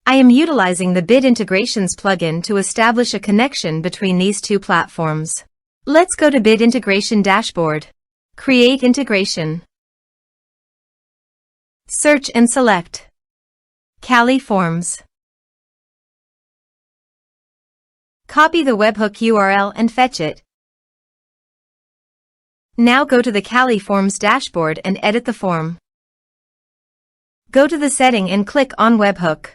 I am utilizing the Bit Integrations plugin to establish a connection between these two platforms. Let's go to Bit Integration Dashboard. Create integration. Search and select Kali Forms. Copy the webhook URL and fetch it. Now go to the Kali Forms dashboard and edit the form. Go to the setting and click on Webhook.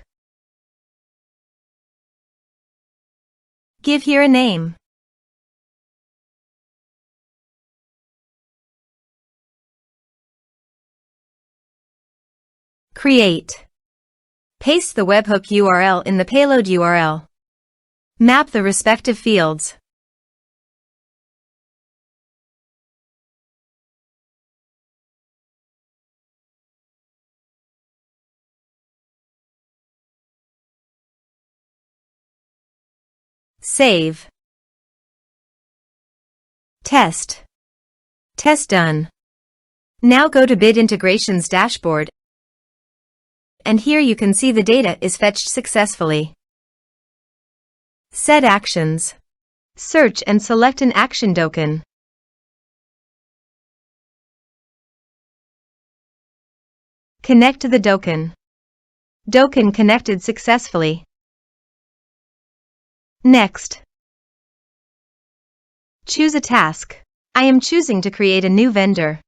Give here a name. Create. Paste the webhook URL in the payload URL. Map the respective fields. Save. Test. Test done. Now go to Bit Integrations dashboard, and here you can see the data is fetched successfully. Set actions. Search and select an action Dokan. Connect to the Dokan. Dokan connected successfully. Next. Choose a task. I am choosing to create a new vendor.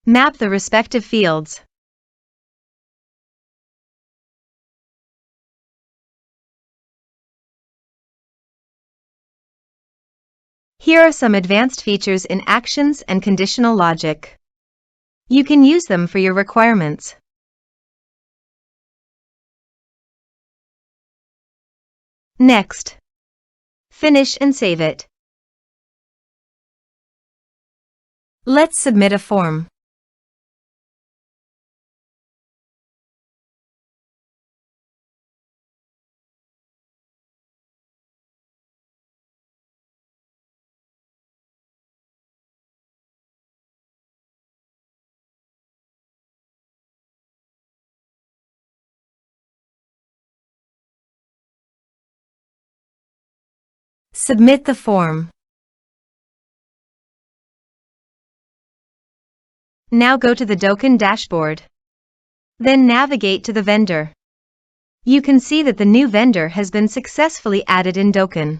Map the respective fields. Here are some advanced features in actions and conditional logic. You can use them for your requirements. Next. Finish and save it. Let's submit a form. Submit the form. Now go to the Dokan dashboard. Then navigate to the vendor. You can see that the new vendor has been successfully added in Dokan.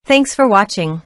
Thanks for watching.